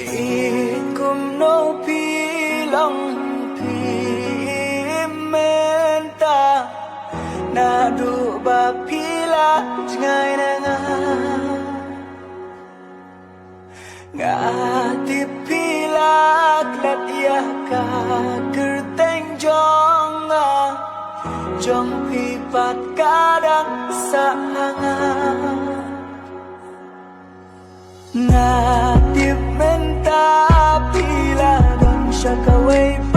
Ikum no pilong pimenta na du ba pila ngay na nga pila lat ya ka kerteng jong pipat kadang sa hanga nga menta pila don siya kaway